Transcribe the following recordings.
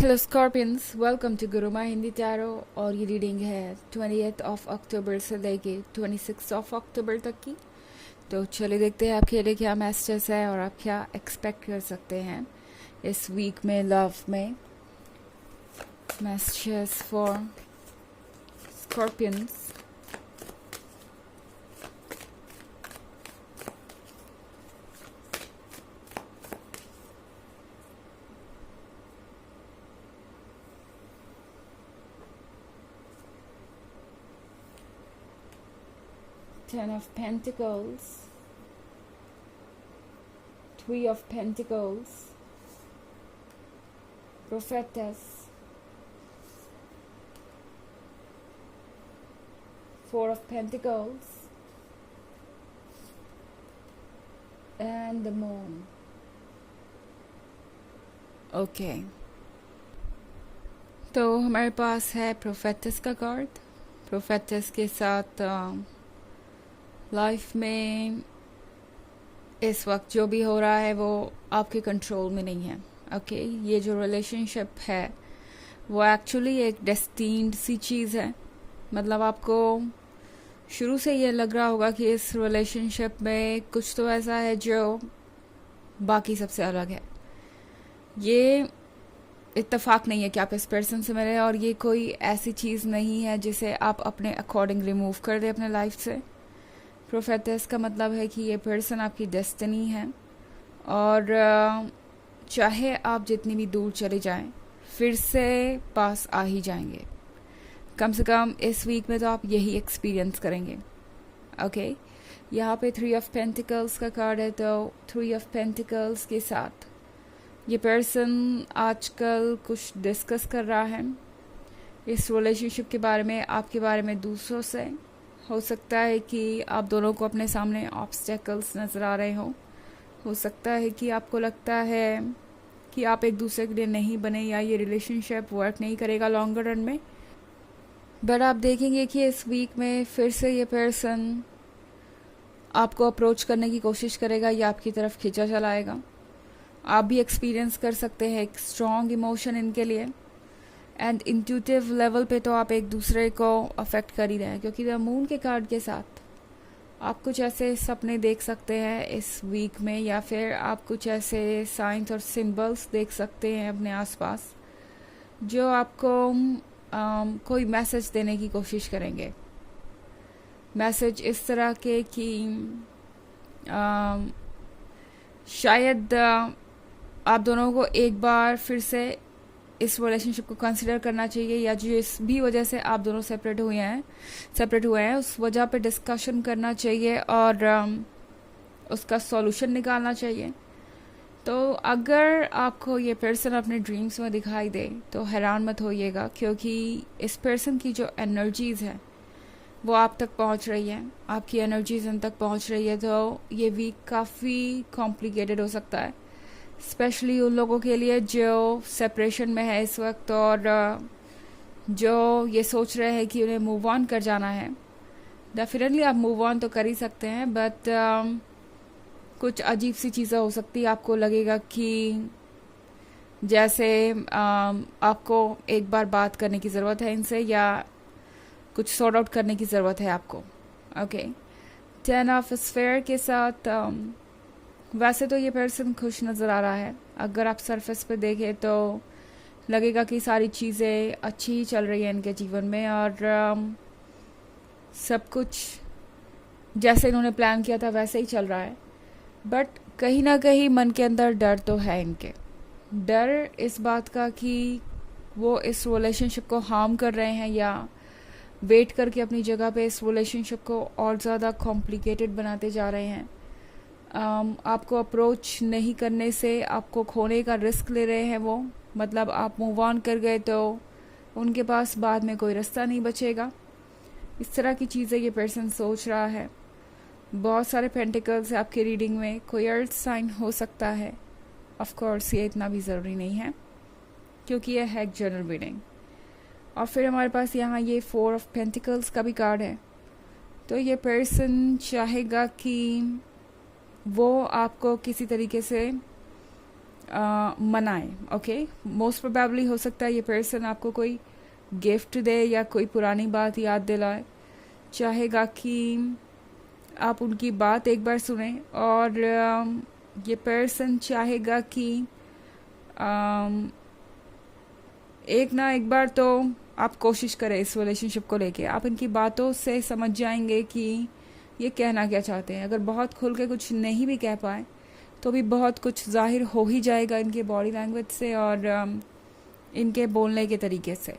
Hello Scorpions, welcome to Guruma Hindi tarot. और ये reading है 28 ऑफ अक्टूबर से लेके 26 ऑफ अक्टूबर तक की। तो चलिए देखते हैं आपके लिए क्या मैसेजेस है और आप क्या एक्सपेक्ट कर सकते हैं इस वीक में लव में। Messages for Scorpions. Ten of Pentacles, Three of Pentacles, Prophetess, Four of Pentacles, and the Moon. Okay तो हमारे पास है प्रोफेटस का कार्ड। प्रोफेटस के साथ लाइफ में इस वक्त जो भी हो रहा है वो आपके कंट्रोल में नहीं है। ओके ये जो रिलेशनशिप है वो एक्चुअली एक डेस्टिन्ड सी चीज़ है। मतलब आपको शुरू से ये लग रहा होगा कि इस रिलेशनशिप में कुछ तो ऐसा है जो बाकी सबसे अलग है। ये इत्तेफाक नहीं है कि आप इस पर्सन से मिले, और ये कोई ऐसी चीज़ नहीं है जिसे आप अपने अकॉर्डिंग रिमूव कर दें अपने लाइफ से। प्रोफेटस का मतलब है कि ये पर्सन आपकी डेस्टिनी है, और चाहे आप जितनी भी दूर चले जाएं फिर से पास आ ही जाएंगे। कम से कम इस वीक में तो आप यही एक्सपीरियंस करेंगे। ओके यहाँ पे थ्री ऑफ पेंटिकल्स का कार्ड है, तो थ्री ऑफ पेंटिकल्स के साथ ये पर्सन आजकल कुछ डिस्कस कर रहा है इस रिलेशनशिप के बारे में, आपके बारे में दूसरों से। हो सकता है कि आप दोनों को अपने सामने ऑब्स्टेकल्स नज़र आ रहे हो सकता है कि आपको लगता है कि आप एक दूसरे के लिए नहीं बने या ये रिलेशनशिप वर्क नहीं करेगा लॉन्गर रन में। बट आप देखेंगे कि इस वीक में फिर से ये पर्सन आपको अप्रोच करने की कोशिश करेगा या आपकी तरफ खींचा चलाएगा। आप भी एक्सपीरियंस कर सकते हैं एक स्ट्रॉन्ग इमोशन इनके लिए, एंड इंट्यूटिव लेवल पे तो आप एक दूसरे को अफेक्ट कर ही रहे हैं, क्योंकि द मून के कार्ड के साथ आप कुछ ऐसे सपने देख सकते हैं इस वीक में, या फिर आप कुछ ऐसे साइंस और सिंबल्स देख सकते हैं अपने आसपास जो आपको कोई मैसेज देने की कोशिश करेंगे। मैसेज इस तरह के कि शायद आप दोनों को एक बार फिर से इस रिलेशनशिप को कंसिडर करना चाहिए, या जिस भी वजह से आप दोनों सेपरेट हुए हैं उस वजह पे डिस्कशन करना चाहिए और उसका सॉल्यूशन निकालना चाहिए। तो अगर आपको ये पर्सन अपने ड्रीम्स में दिखाई दे तो हैरान मत होइएगा, क्योंकि इस पर्सन की जो एनर्जीज़ है वो आप तक पहुंच रही है, आपकी एनर्जीज उन तक पहुंच रही है। तो ये वीक काफ़ी कॉम्प्लिकेटेड हो सकता है, स्पेशली उन लोगों के लिए जो सेपरेशन में है इस वक्त, और जो ये सोच रहे हैं कि उन्हें मूव ऑन कर जाना है। डेफिनेटली आप मूव ऑन तो कर ही सकते हैं, बट कुछ अजीब सी चीज़ें हो सकती है। आपको लगेगा कि जैसे आपको एक बार बात करने की ज़रूरत है इनसे, या कुछ सॉर्ट आउट करने की ज़रूरत है आपको। ओके टेन ऑफ स्फेयर के साथ वैसे तो ये पर्सन खुश नज़र आ रहा है। अगर आप सरफेस पे देखें तो लगेगा कि सारी चीज़ें अच्छी ही चल रही हैं इनके जीवन में, और सब कुछ जैसे इन्होंने प्लान किया था वैसे ही चल रहा है। बट कहीं ना कहीं मन के अंदर डर तो है इनके। डर इस बात का कि वो इस रिलेशनशिप को हार्म कर रहे हैं, या वेट करके अपनी जगह पे इस रिलेशनशिप को और ज़्यादा कॉम्प्लिकेटेड बनाते जा रहे हैं। आपको अप्रोच नहीं करने से आपको खोने का रिस्क ले रहे हैं वो। मतलब आप मूव ऑन कर गए तो उनके पास बाद में कोई रास्ता नहीं बचेगा। इस तरह की चीज़ें ये पर्सन सोच रहा है। बहुत सारे पेंटिकल्स है आपकी रीडिंग में, कोई अर्थ साइन हो सकता है। ऑफ कोर्स ये इतना भी ज़रूरी नहीं है क्योंकि ये है एक जनरल रीडिंग। और फिर हमारे पास यहाँ ये फोर ऑफ पेंटिकल्स का भी कार्ड है। तो ये पर्सन चाहेगा कि वो आपको किसी तरीके से मनाएं. ओके, मोस्ट प्रोबेबली हो सकता है ये पर्सन आपको कोई गिफ्ट दे या कोई पुरानी बात याद दिलाए. चाहेगा कि आप उनकी बात एक बार सुने, और ये पर्सन चाहेगा कि एक ना एक बार तो आप कोशिश करें इस रिलेशनशिप को लेके. आप इनकी बातों से समझ जाएंगे कि ये कहना क्या चाहते हैं. अगर बहुत खुल के कुछ नहीं भी कह पाए तो भी बहुत कुछ जाहिर हो ही जाएगा इनके बॉडी लैंग्वेज से और इनके बोलने के तरीके से.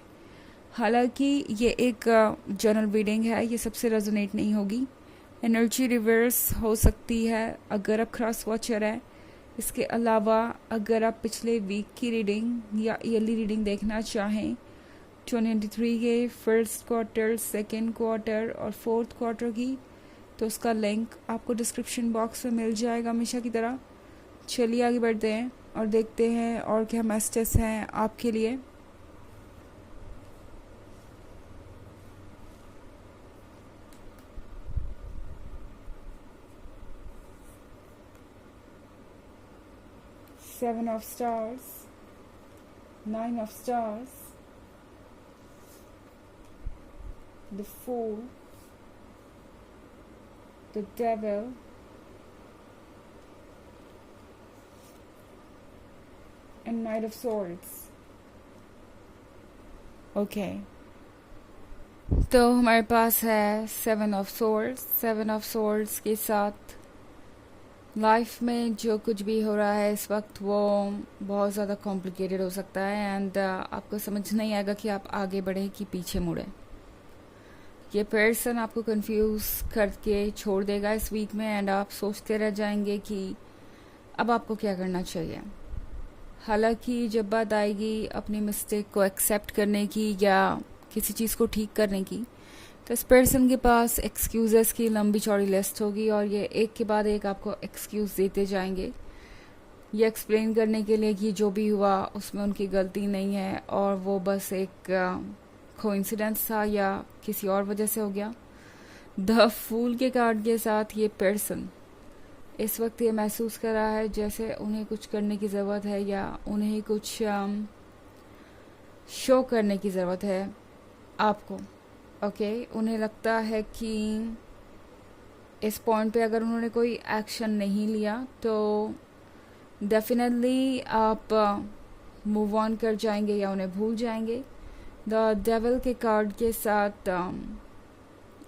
हालांकि ये एक जनरल रीडिंग है, ये सबसे रेजोनेट नहीं होगी. एनर्जी रिवर्स हो सकती है अगर आप क्रॉस वॉचर है. इसके अलावा अगर आप पिछले वीक की रीडिंग या ईयरली रीडिंग देखना चाहें 2023 के फर्स्ट क्वार्टर, सेकेंड क्वार्टर और फोर्थ क्वार्टर की, तो उसका लिंक आपको डिस्क्रिप्शन बॉक्स में मिल जाएगा हमेशा की तरह. चलिए आगे बढ़ते हैं और देखते हैं और क्या मैसेजेस हैं आपके लिए. Seven of Stars, Nine of Stars, the Fool, the Devil, and Knight of Swords. Okay. तो हमारे पास है seven of swords. Seven of swords के साथ लाइफ में जो कुछ भी हो रहा है इस वक्त वो बहुत ज़्यादा कॉम्प्लिकेटेड हो सकता है. एंड आपको समझ नहीं आएगा कि आप आगे बढ़ें कि पीछे मुड़ें. ये पर्सन आपको कंफ्यूज करके छोड़ देगा इस वीक में एंड आप सोचते रह जाएंगे कि अब आपको क्या करना चाहिए. हालांकि जब बात आएगी अपनी मिस्टेक को एक्सेप्ट करने की या किसी चीज़ को ठीक करने की, तो इस पर्सन के पास एक्सक्यूज़ेस की लंबी चौड़ी लिस्ट होगी और ये एक के बाद एक आपको एक्सक्यूज़ देते जाएंगे, ये एक्सप्लेन करने के लिए कि जो भी हुआ उसमें उनकी गलती नहीं है और वो बस एक कोइंसिडेंस था या किसी और वजह से हो गया. द फूल के कार्ड के साथ ये पर्सन इस वक्त ये महसूस कर रहा है जैसे उन्हें कुछ करने की ज़रूरत है या उन्हें कुछ शो करने की ज़रूरत है आपको. ओके, उन्हें लगता है कि इस पॉइंट पे अगर उन्होंने कोई एक्शन नहीं लिया तो डेफिनेटली आप मूव ऑन कर जाएंगे या उन्हें भूल जाएंगे. द डेविल के कार्ड के साथ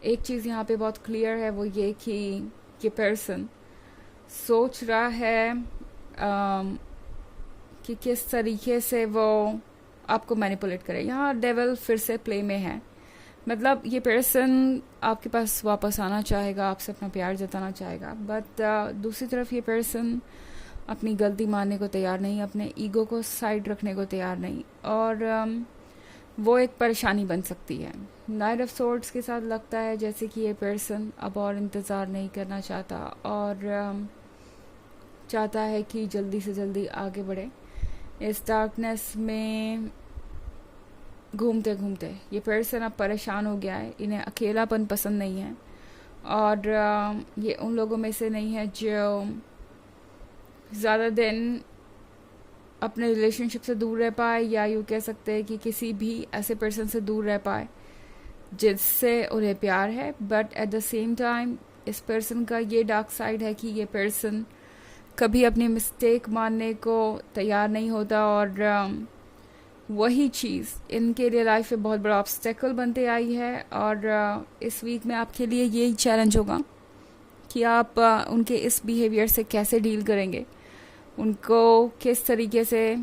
एक चीज़ यहाँ पे बहुत क्लियर है, वो ये कि ये पर्सन सोच रहा है कि किस तरीके से वो आपको मैनिपुलेट करे. यहाँ डेविल फिर से प्ले में है, मतलब ये पर्सन आपके पास वापस आना चाहेगा, आपसे अपना प्यार जताना चाहेगा, बट दूसरी तरफ ये पर्सन अपनी गलती मानने को तैयार नहीं, अपने ईगो को साइड रखने को तैयार नहीं, और वो एक परेशानी बन सकती है. नाइट ऑफ सोर्ड्स के साथ लगता है जैसे कि ये पर्सन अब और इंतज़ार नहीं करना चाहता और चाहता है कि जल्दी से जल्दी आगे बढ़े. इस डार्कनेस में घूमते घूमते ये पर्सन अब परेशान हो गया है. इन्हें अकेलापन पसंद नहीं है और ये उन लोगों में से नहीं है जो ज़्यादा दिन अपने रिलेशनशिप से दूर रह पाए, या यूँ कह सकते हैं कि किसी भी ऐसे पर्सन से दूर रह पाए जिससे उन्हें प्यार है. But at the same time इस पर्सन का ये डार्क साइड है कि ये पर्सन कभी अपनी मिस्टेक मानने को तैयार नहीं होता और वही चीज़ इनके लिए लाइफ में बहुत बड़ा ऑब्स्टेकल बनते आई है. और इस वीक में आपके लिए यही चैलेंज होगा कि आप उनके इस बिहेवियर से कैसे डील करेंगे, उनको किस तरीके से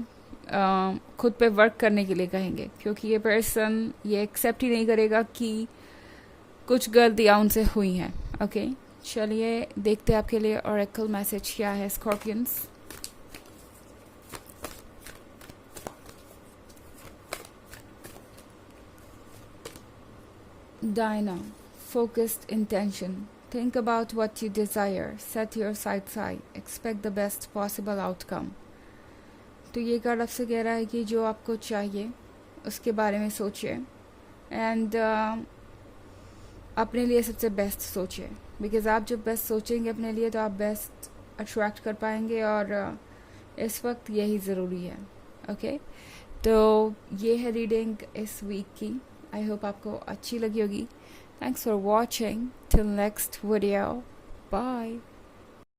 खुद पे वर्क करने के लिए कहेंगे, क्योंकि ये पर्सन ये एक्सेप्ट ही नहीं करेगा कि कुछ गलतियाँ उनसे हुई हैं. ओके, चलिए देखते हैं आपके लिए ऑरेकल मैसेज क्या है Scorpions. Dinah, focused intention. Think about what you desire. Set your sights high. Expect the best possible outcome. तो ये कार्ड आपसे कह रहा है कि जो आपको चाहिए उसके बारे में सोचिए एंड अपने लिए सबसे बेस्ट सोचिए, बिकॉज आप जब बेस्ट सोचेंगे अपने लिए तो आप बेस्ट अट्रैक्ट कर पाएंगे और इस वक्त यही ज़रूरी है. ओके, तो ये है रीडिंग इस वीक की. आई होप आपको अच्छी लगी होगी. Thanks for watching. Till next video. Bye.